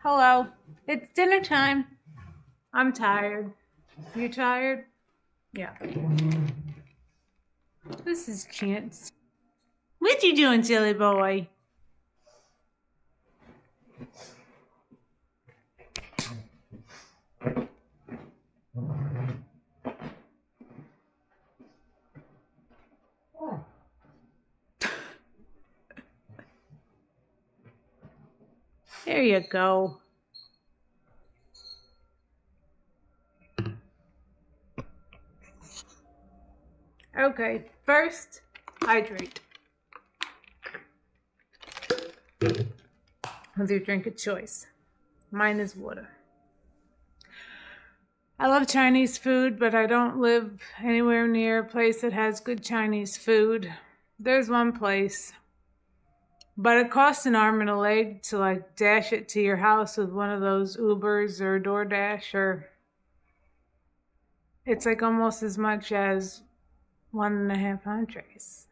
Hello. It's dinner time. I'm tired. You tired? Yeah. This is Chance. What you doing, silly boy? There you go. Okay, first, hydrate. With your drink of choice. Mine is water. I love Chinese food, but I don't live anywhere near a place that has good Chinese food. There's one place, but it costs an arm and a leg to dash it to your house with one of those Ubers or DoorDash, or it's almost as much as 1.5 entrees.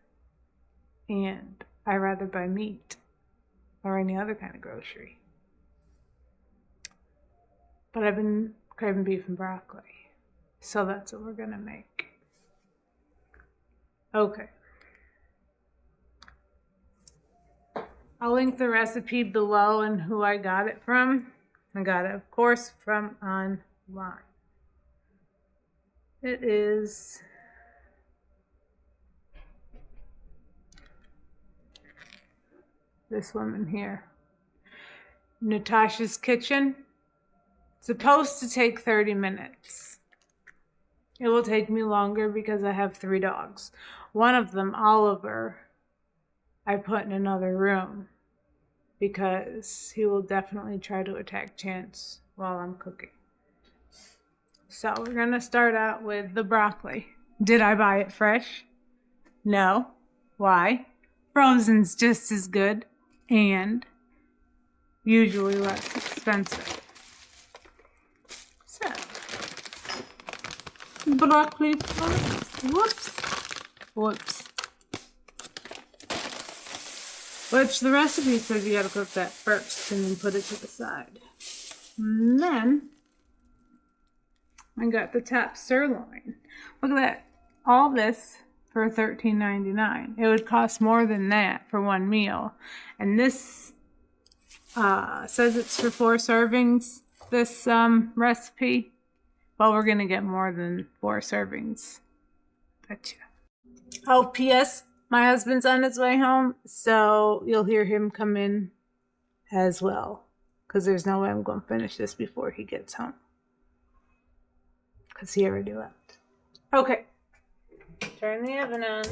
And I rather buy meat or any other kind of grocery. But I've been craving beef and broccoli, so that's what we're gonna make. Okay. I'll link the recipe below and who I got it from. I got it, of course, from online. It is this woman here, Natasha's Kitchen. It's supposed to take 30 minutes. It will take me longer because I have 3 dogs. One of them, Oliver, I put in another room because he will definitely try to attack Chance while I'm cooking. So we're gonna start out with the broccoli. Did I buy it fresh? No. Why? Frozen's just as good and usually less expensive. So, broccoli first. Whoops. Which the recipe says you gotta cook that first and then put it to the side. And then I got the top sirloin. Look at that. All this for $13.99. It would cost more than that for one meal. And this says it's for 4 servings, this recipe. Well, we're going to get more than 4 servings. Betcha. Oh, P.S. My husband's on his way home, so you'll hear him come in as well. Because there's no way I'm going to finish this before he gets home. Because he already left. Okay. Turn the oven on.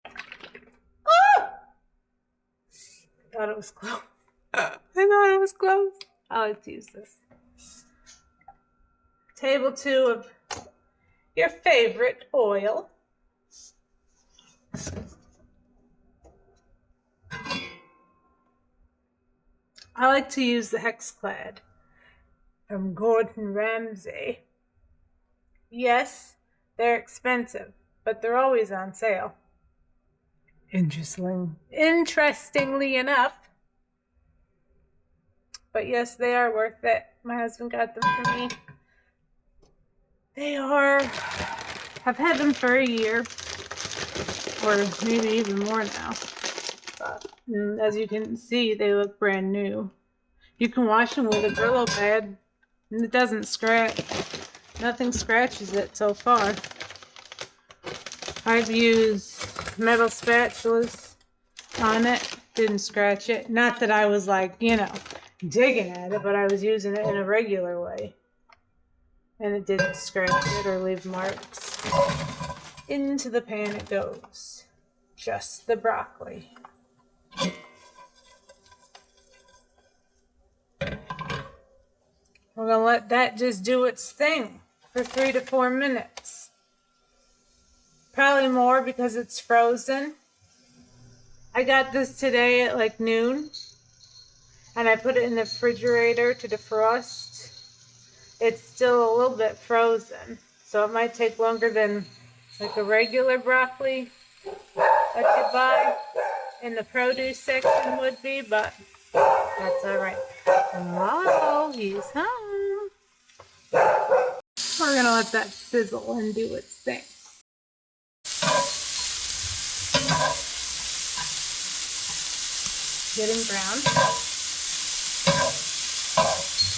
Ah! Thought it was close. I thought it was close. I like to use this. Table 2 of your favorite oil. I like to use the Hexclad from Gordon Ramsay. Yes, they're expensive, but they're always on sale. Interestingly enough. But yes, they are worth it. My husband got them for me. I've had them for a year, or maybe even more now. But as you can see, they look brand new. You can wash them with a Brillo pad, and it doesn't scratch. Nothing scratches it so far. I've used metal spatulas on it, didn't scratch it. Not that I was digging at it, but I was using it in a regular way. And it didn't scratch it or leave marks. Into the pan it goes. Just the broccoli. We're going to let that just do its thing for 3 to 4 minutes. Probably more because it's frozen. I got this today at noon. And I put it in the refrigerator to defrost. It's still a little bit frozen. So it might take longer than a regular broccoli that you buy in the produce section would be. But That's all right. Oh, he's home. We're gonna let that sizzle and do its thing. Getting brown.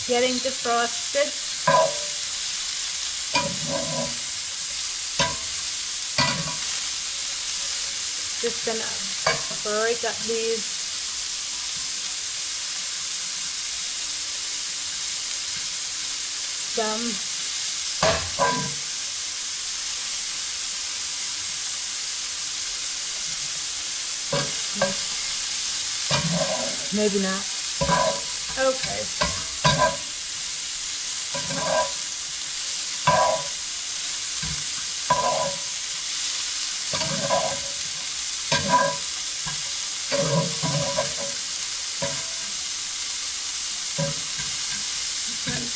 Getting defrosted. Just gonna break up these some. Maybe not. Okay.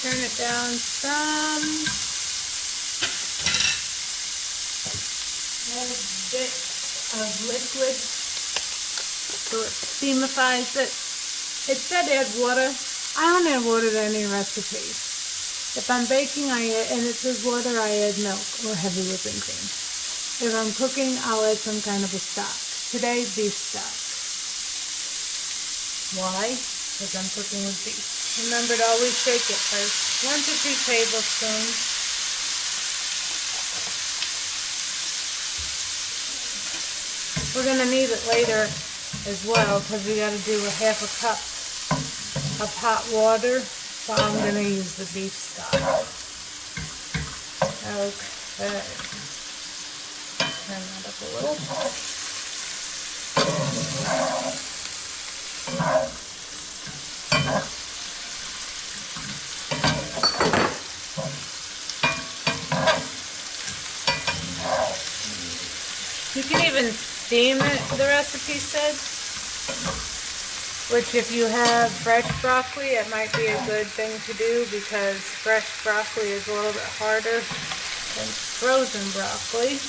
Turn it down some. A bit of liquid so it steamifies it. It said add water. I don't add water to any recipe. If I'm baking, and it says water, I add milk or heavy whipping cream. If I'm cooking, I'll add some kind of a stock. Today, beef stock. Why? Because I'm cooking with beef. Remember to always shake it first. 1 to 2 tablespoons. We're going to need it later as well because we got to do a half a cup of hot water. So I'm going to use the beef stock. Okay. Turn that up a little. You can even steam it, the recipe said. Which if you have fresh broccoli, it might be a good thing to do because fresh broccoli is a little bit harder than frozen broccoli.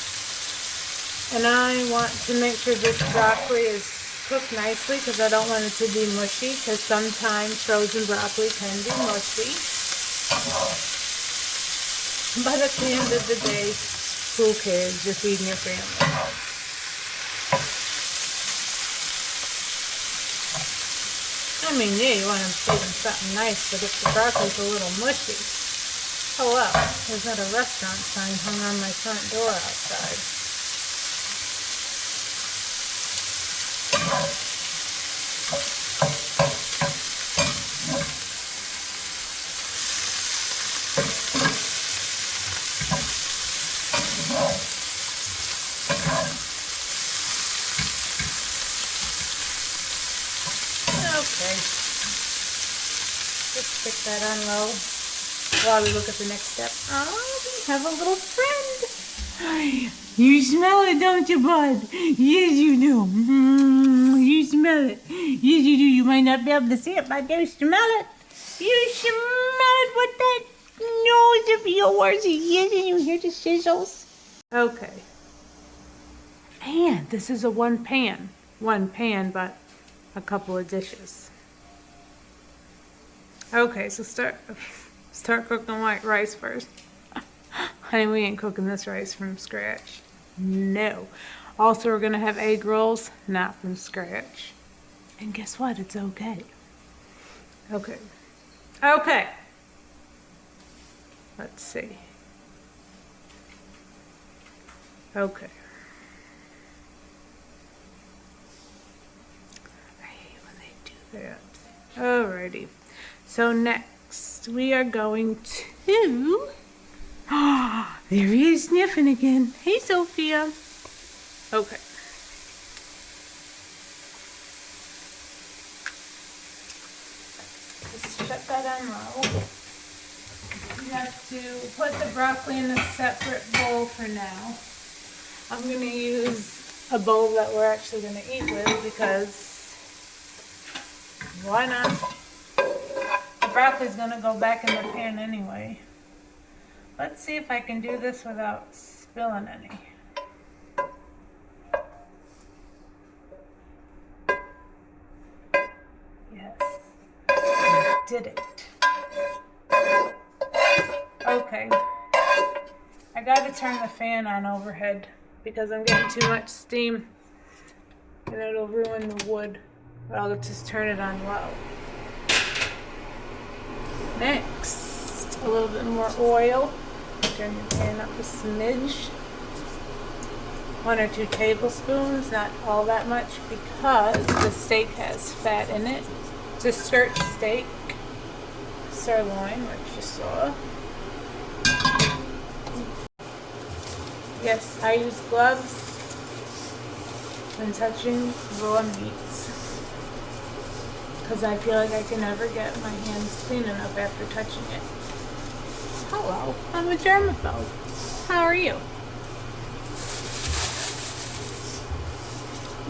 And I want to make sure this broccoli is cooked nicely because I don't want it to be mushy because sometimes frozen broccoli can be mushy. But at the end of the day, who cares? You're feeding your family. I mean, yeah, you want to feed them something nice, but if the broccoli's a little mushy, oh well, there's not a restaurant sign hung on my front door outside. Okay, just stick that on low while we look at the next step. Oh, we have a little friend. You smell it, don't you, bud? Yes, you do. You smell it. Yes, you do. You might not be able to see it, but you smell it. You smell it with that nose of yours. Yes, and you hear the sizzles. Okay. And this is a one pan, but a couple of dishes. Okay, so start cooking white rice first. Honey, we ain't cooking this rice from scratch. No. Also, we're gonna have egg rolls, not from scratch. And guess what? It's okay. Okay. Okay. Let's see. Okay. I hate when they do that. Alrighty. So next we are going to... Ah, there he is sniffing again. Hey, Sophia. Okay. Just shut that on low. You have to put the broccoli in a separate bowl for now. I'm going to use a bowl that we're actually going to eat with because why not? The broccoli's going to go back in the pan anyway. Let's see if I can do this without spilling any. Yes. did it. Okay. I gotta turn the fan on overhead because I'm getting too much steam and it'll ruin the wood. But I'll just turn it on low. Next, a little bit more oil. Turn your pan up a smidge. 1 or 2 tablespoons, not all that much because the steak has fat in it. It's a skirt steak, sirloin, which you saw. Yes, I use gloves when touching raw meats because I feel like I can never get my hands clean enough after touching it. Hello, I'm a germaphobe. How are you?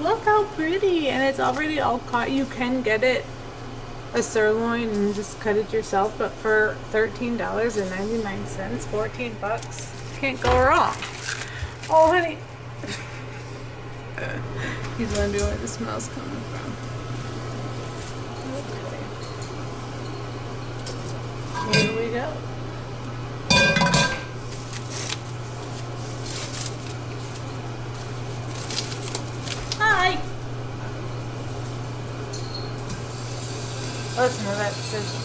Look how pretty, and it's already all caught. You can get it a sirloin and just cut it yourself, but for $13.99, 14 bucks, can't go wrong. Oh, honey. He's wondering where the smell's coming from. Okay. Here we go. Hi. Listen to that sizzle.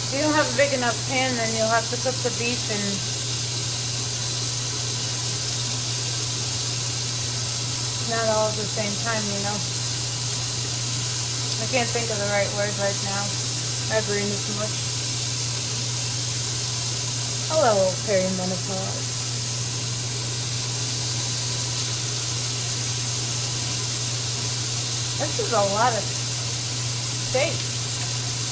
If you don't have a big enough pan, then you'll have to cook the beef in not all at the same time, you know. I can't think of the right word right now. My brain is mush. Hello, perimenopause. This is a lot of steak.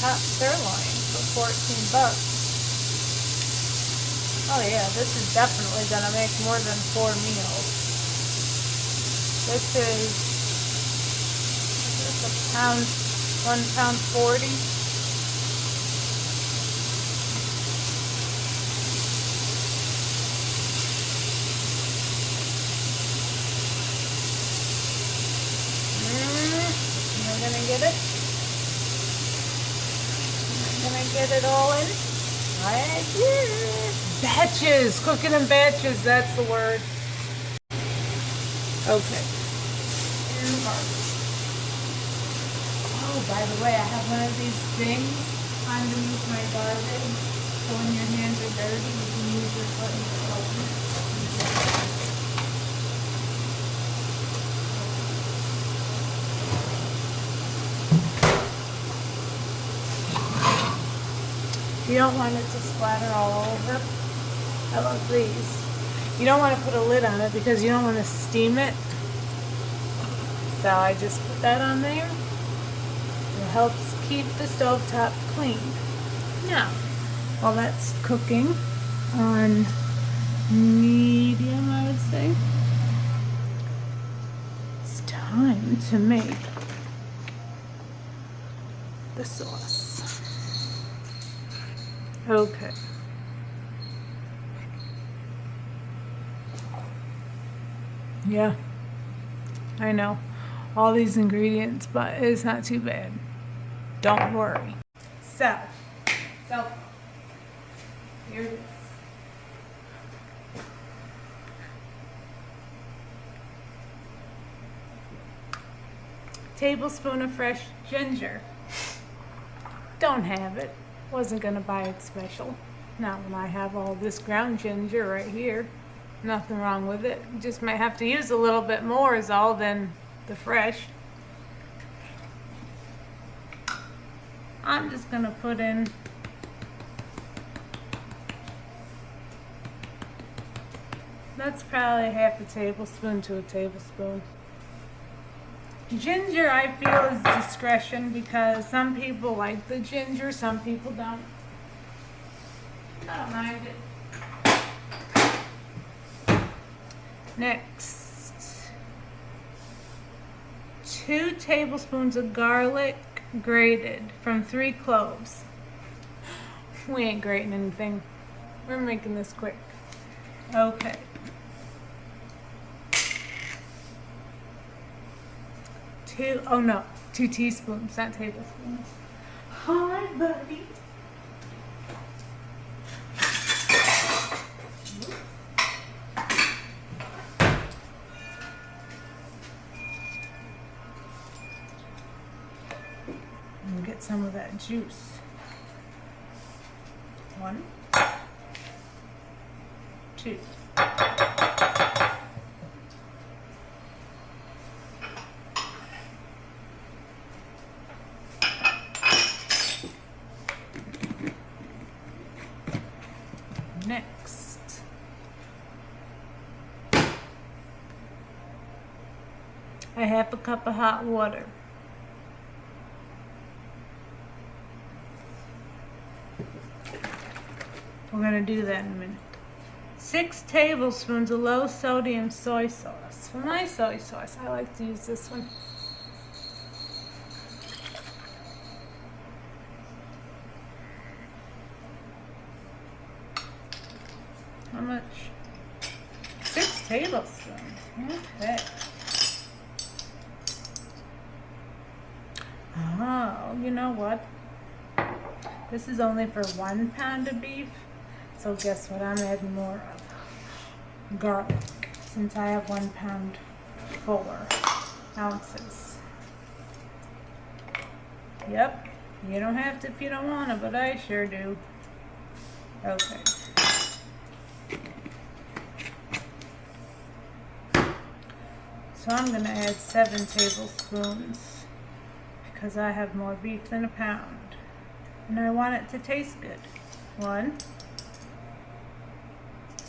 Top sirloin for 14 bucks. Oh yeah, this is definitely gonna make more than 4 meals. This is a pound, 1 pound 40. You're gonna get it. Get it all in right here. Batches, cooking in batches, that's the word. Okay. Oh, by the way, I have one of these things underneath my garbage, so when your hands are dirty, you can use your foot and open it. You don't want it to splatter all over. I love these. You don't want to put a lid on it because you don't want to steam it. So I just put that on there. It helps keep the stovetop clean. Now, while that's cooking on medium, I would say, it's time to make the sauce. Okay. Yeah, I know all these ingredients, but it's not too bad. Don't worry. So here it is. Tablespoon of fresh ginger. Don't have it. Wasn't gonna buy it special. Not when I have all this ground ginger right here. Nothing wrong with it. Just might have to use a little bit more is all than the fresh. I'm just gonna put in that's probably half a tablespoon to a tablespoon. Ginger, I feel, is discretion because some people like the ginger, some people don't. I don't mind it. Next, 2 tablespoons of garlic grated from 3 cloves. We ain't grating anything. We're making this quick. Okay. Two teaspoons, not tablespoons. Hi, buddy. And get some of that juice. 1, 2. Next, a half a cup of hot water. We're going to do that in a minute. 6 tablespoons of low sodium soy sauce. For my soy sauce, I like to use this one. How much? 6 tablespoons. Okay. Oh, you know what? This is only for 1 pound of beef. So guess what? I'm adding more of garlic since I have 1 pound 4 ounces. Yep. You don't have to if you don't want to, but I sure do. Okay. So I'm going to add 7 tablespoons because I have more beef than a pound. And I want it to taste good. 1,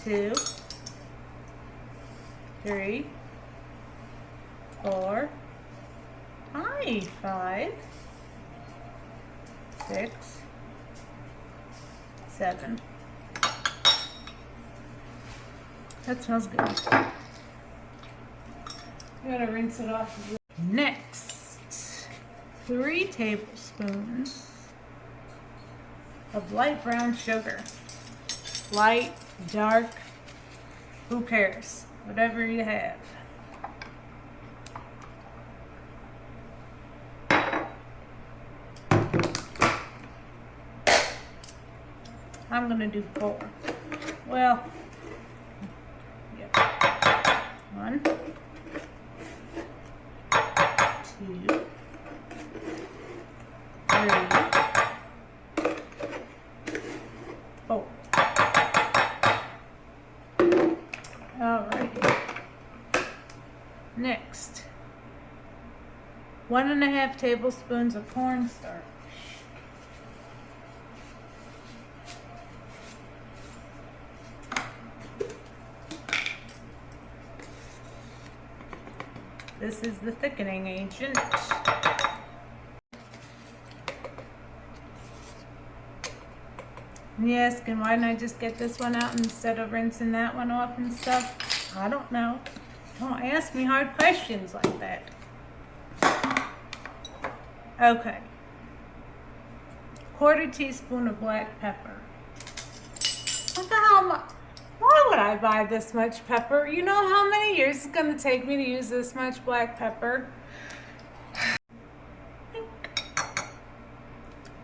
2, 3, 4, 5, 6, 7. That smells good. I'm gonna rinse it off. Next, 3 tablespoons of light brown sugar. Light, dark, who cares? Whatever you have. I'm gonna do 4. Well, yeah. 1, 2, 3, 4. Alrighty. Next, 1½ tablespoons of cornstarch. This is the thickening agent. And you're asking, why didn't I just get this one out instead of rinsing that one off and stuff? I don't know. Don't ask me hard questions like that. Okay. 1/4 teaspoon of black pepper. What the hell? Why would I buy this much pepper? You know how many years it's going to take me to use this much black pepper?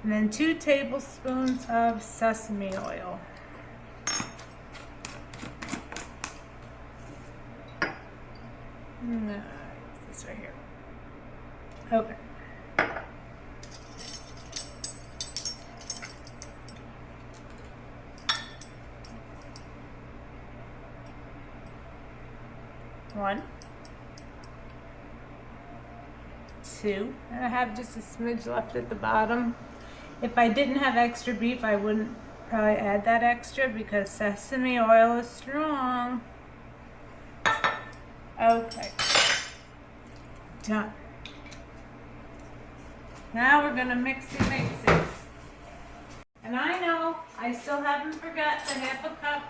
And then 2 tablespoons of sesame oil. No, this right here. Okay. One, 2, and I have just a smidge left at the bottom. If I didn't have extra beef, I wouldn't probably add that extra because sesame oil is strong. Okay, done. Now we're gonna mix it. And I know I still haven't forgot the ½ cup.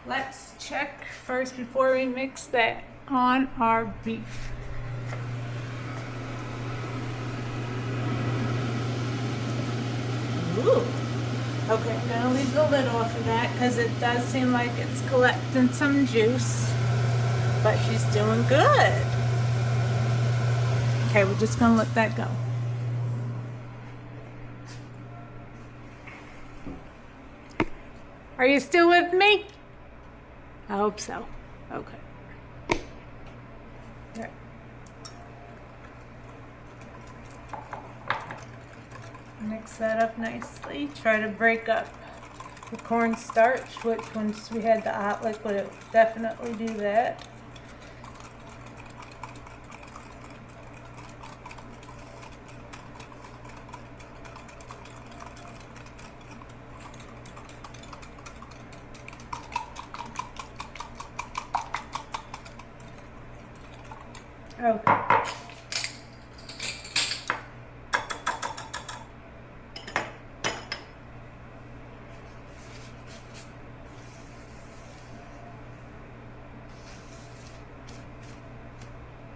Let's check first before we mix that on our beef. Ooh, Okay, I'm gonna leave the lid off of that because it does seem like it's collecting some juice, but she's doing good. Okay, we're just gonna let that go. Are you still with me? I hope so. Okay. There. Mix that up nicely. Try to break up the cornstarch, which once we had the hot liquid, it would definitely do that. Okay.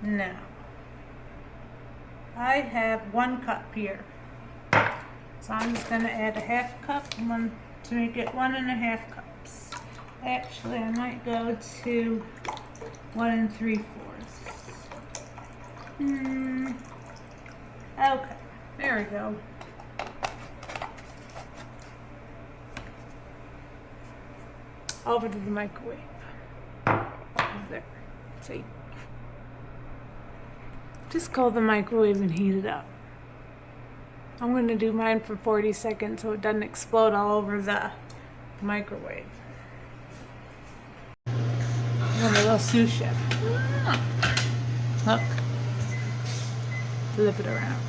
Now, I have 1 cup here. So I'm just going to add a 1/2 cup to make it 1½ cups. Actually, I might go to 1 3/4. Okay, there we go. Over to the microwave. There. See? Just go to the microwave and heat it up. I'm going to do mine for 40 seconds so it doesn't explode all over the microwave. I'm a little sous chef. Look. Flip it around.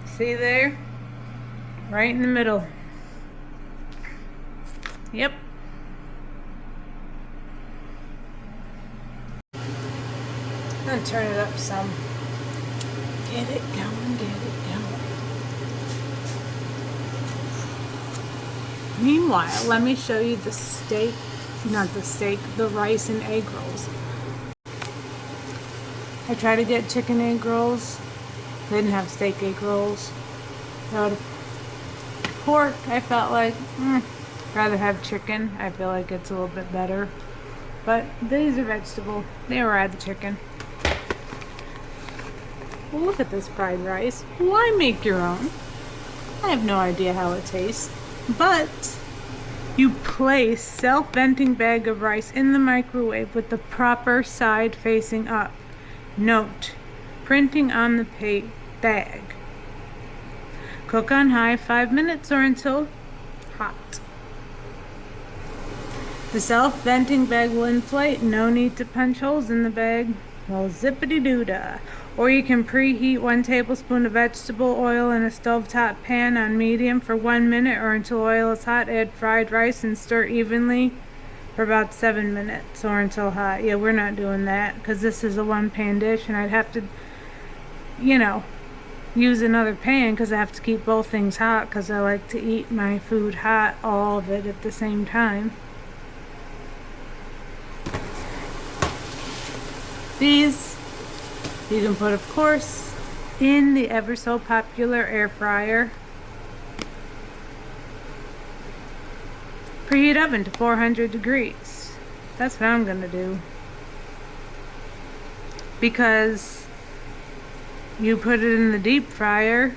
See there? Right in the middle. Yep. I'm gonna turn it up some. Get it going, get it going. Meanwhile, let me show you the steak, the rice and egg rolls. I tried to get chicken egg rolls. They didn't have steak egg rolls. Pork, I felt like, rather have chicken. I feel like it's a little bit better. But these are vegetable. They were at the chicken. Well, look at this fried rice. Why make your own? I have no idea how it tastes. But you place self-venting bag of rice in the microwave with the proper side facing up. Note, printing on the bag. Cook on high 5 minutes or until hot. The self-venting bag will inflate. No need to punch holes in the bag. Well, zippity-doo-dah. Or you can preheat 1 tablespoon of vegetable oil in a stovetop pan on medium for 1 minute or until oil is hot. Add fried rice and stir evenly for about 7 minutes or until hot. Yeah, we're not doing that because this is a 1-pan dish and I'd have to, use another pan because I have to keep both things hot because I like to eat my food hot, all of it at the same time. These you can put, of course, in the ever so popular air fryer. Preheat oven to 400 degrees. That's what I'm gonna do. Because you put it in the deep fryer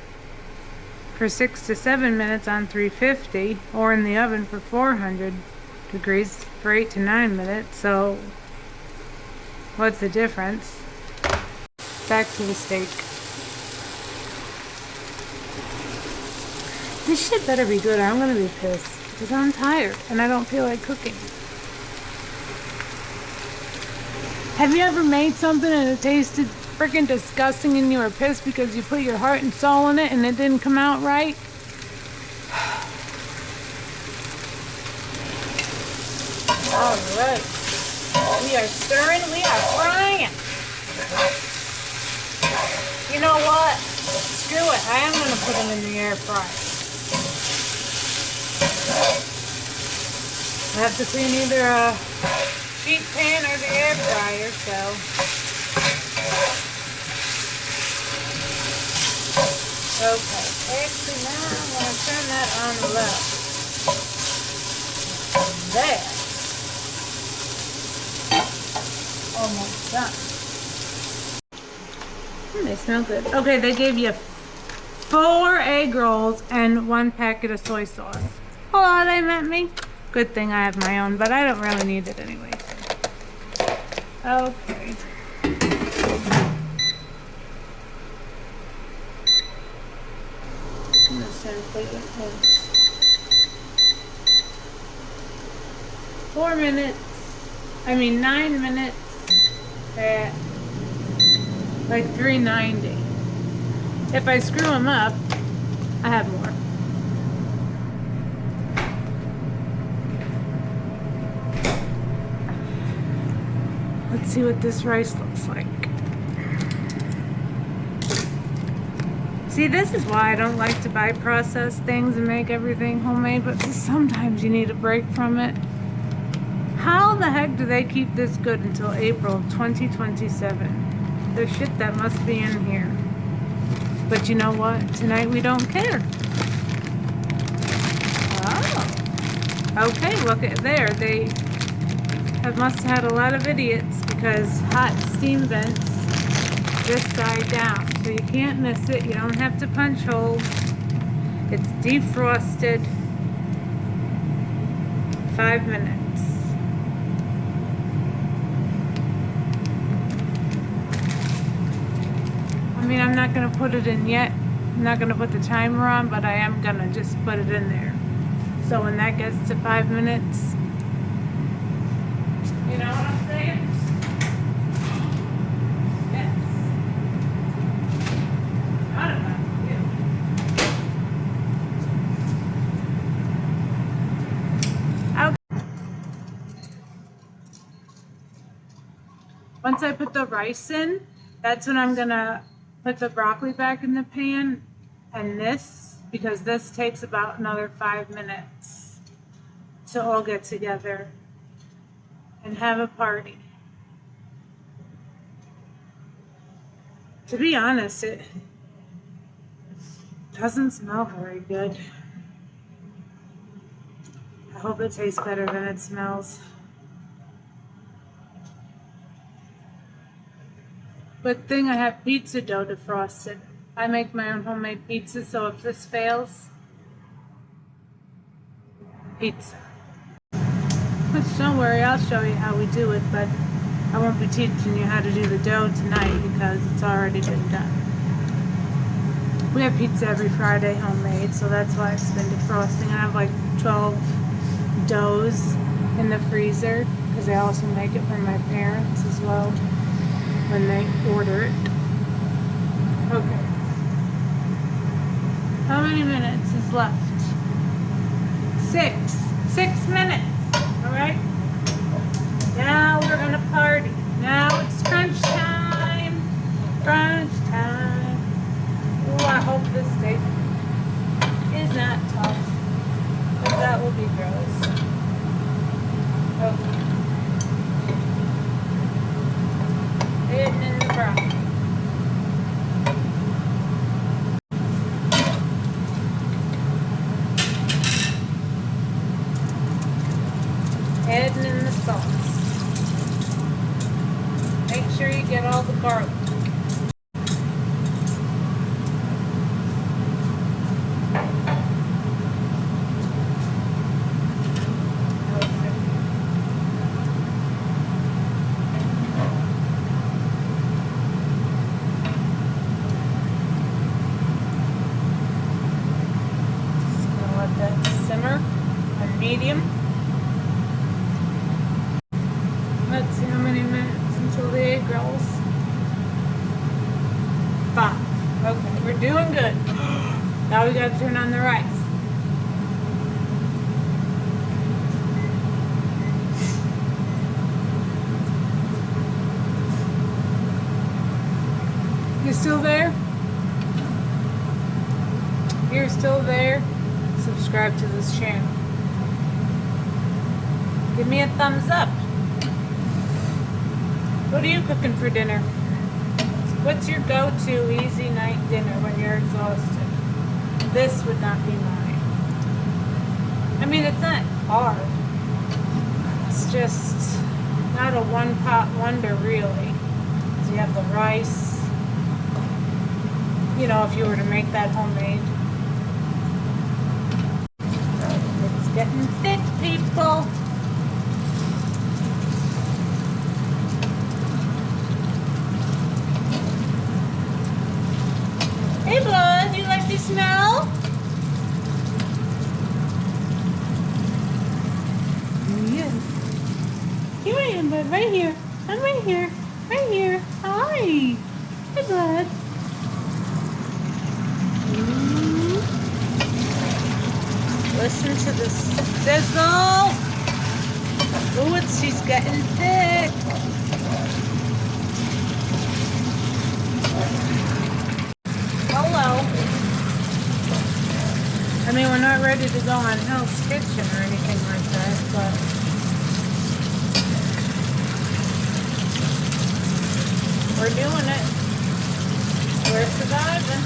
for 6 to 7 minutes on 350 or in the oven for 400 degrees for 8 to 9 minutes. So what's the difference? Back to the steak. This shit better be good or I'm gonna be pissed because I'm tired and I don't feel like cooking. Have you ever made something and it tasted freaking disgusting and you were pissed because you put your heart and soul in it and it didn't come out right? Alright. We are stirring, we are frying. You know what? Screw it. I am going to put them in the air fryer. I have to clean either a sheet pan or the air fryer, so Okay, actually now I'm going to turn that on low. There. Almost done. They smell good. Okay, they gave you 4 egg rolls and 1 packet of soy sauce. Oh, they meant me. Good thing I have my own, but I don't really need it anyway. Okay. I'm gonna send plate with this. 9 minutes at like 390. If I screw them up, I have more. Let's see what this rice looks like. See, this is why I don't like to buy processed things and make everything homemade, but sometimes you need a break from it. How the heck do they keep this good until April of 2027? There's shit that must be in here. But you know what? Tonight we don't care. Oh. Okay, look at there. They must have had a lot of idiots because hot steam vents this side down. So you can't miss it. You don't have to punch holes. It's defrosted. 5 minutes. I'm not going to put it in yet. I'm not going to put the timer on, but I am going to just put it in there. So when that gets to 5 minutes, you know what I'm saying? Yes. I don't know. Okay. Once I put the rice in, that's when I'm going to put the broccoli back in the pan, and this, because this takes about another 5 minutes to all get together and have a party. To be honest, it doesn't smell very good. I hope it tastes better than it smells. Good thing I have pizza dough defrosted. I make my own homemade pizza, so if this fails, pizza. But don't worry, I'll show you how we do it, but I won't be teaching you how to do the dough tonight because it's already been done. We have pizza every Friday homemade, so that's why it's been defrosting. I have like 12 doughs in the freezer because I also make it for my parents as well when they order it. Okay. How many minutes is left? 6. 6 minutes. Alright? Now we're gonna party. Now it's crunch time. Crunch time. Oh, I hope this steak is not tough, because that will be gross. Okay. Hidden in the brown. Hidden in the sauce. Make sure you get all the garlic. Simmer on medium. Let's see how many minutes until the egg rolls. 5. Okay, we're doing good. Now we gotta turn on the rice. You still there? You're still there? Subscribe to this channel. Give me a thumbs up. What are you cooking for dinner? What's your go-to easy night dinner when you're exhausted? this would not be mine. I mean, it's not hard. It's just not a one-pot wonder, really. So you have the rice. You know, if you were to make that homemade. It's getting thick, people. Hey, bud, you like the smell? Yes. Here I am, bud, right here. I'm right here. Right here. Hi. Hey, bud. Listen to the sizzle. Ooh, she's getting thick. Hello. I mean, we're not ready to go on Hell's Kitchen or anything like that, but we're doing it. We're surviving.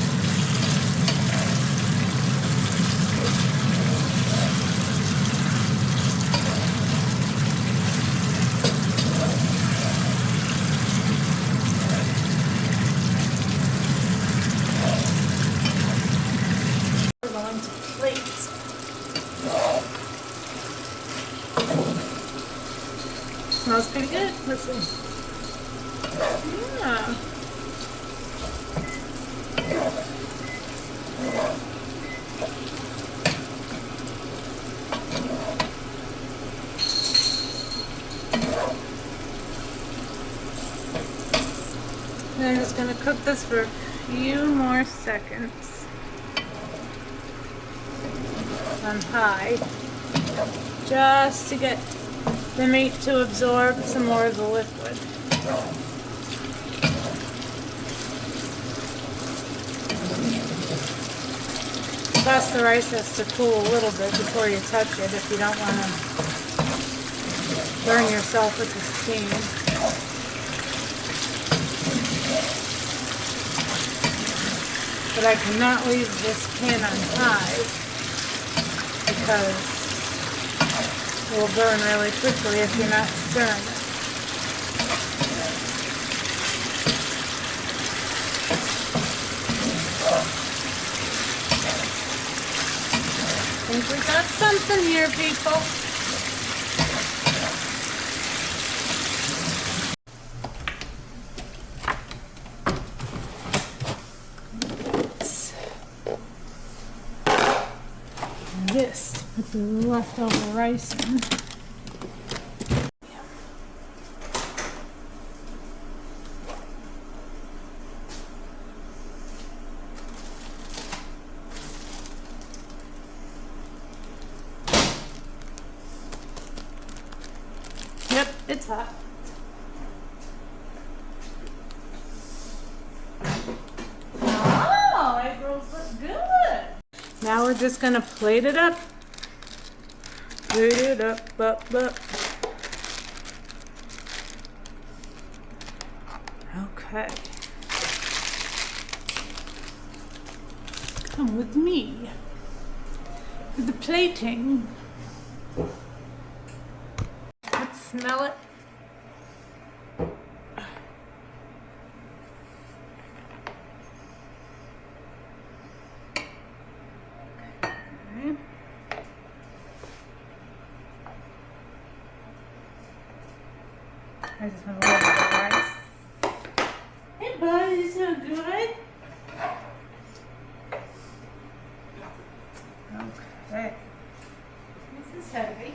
Smells pretty good. Let's see. Yeah. And I'm just going to cook this for a few more seconds on high, just to get the meat to absorb some more of the liquid. Plus the rice has to cool a little bit before you touch it if you don't want to burn yourself with the steam. But I cannot leave this pan on high because it will burn really quickly if you're not stirring it. I think we got something here, people. This with the leftover rice in. Yep, it's hot. Oh, egg rolls look good. Now we're just gonna plate it up. Plate it up, up. Okay. Come with me for the plating. Let's smell it. I just want a little bit of rice. Hey, bud, is this not good? Okay. This is heavy.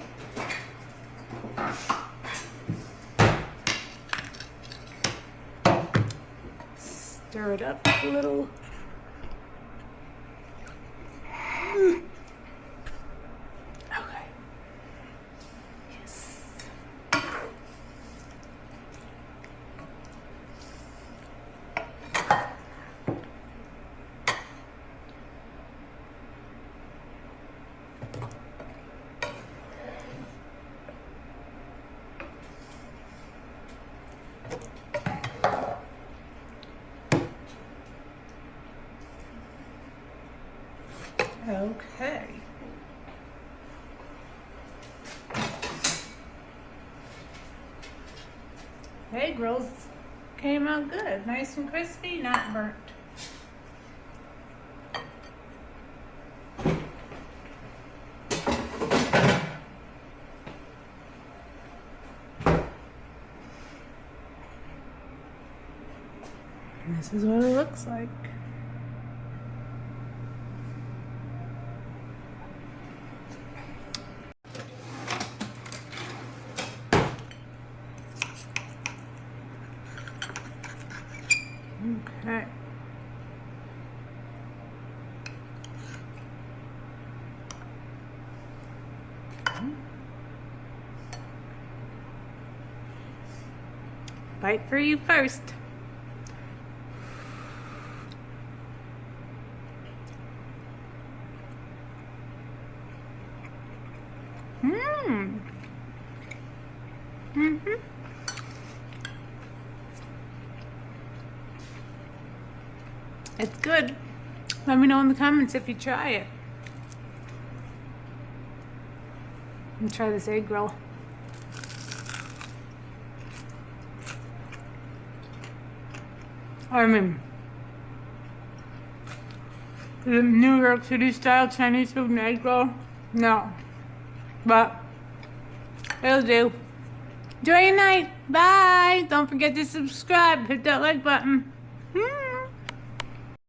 Stir it up a little. Okay. Yes. egg rolls came out good. Nice and crispy, not burnt. This is what it looks like. Okay. Bite for you first. It's good. Let me know in the comments if you try it. Let me try this egg roll. I mean, the New York City style Chinese food and egg roll? No. But it'll do. Enjoy your night. Bye. Don't forget to subscribe. Hit that like button.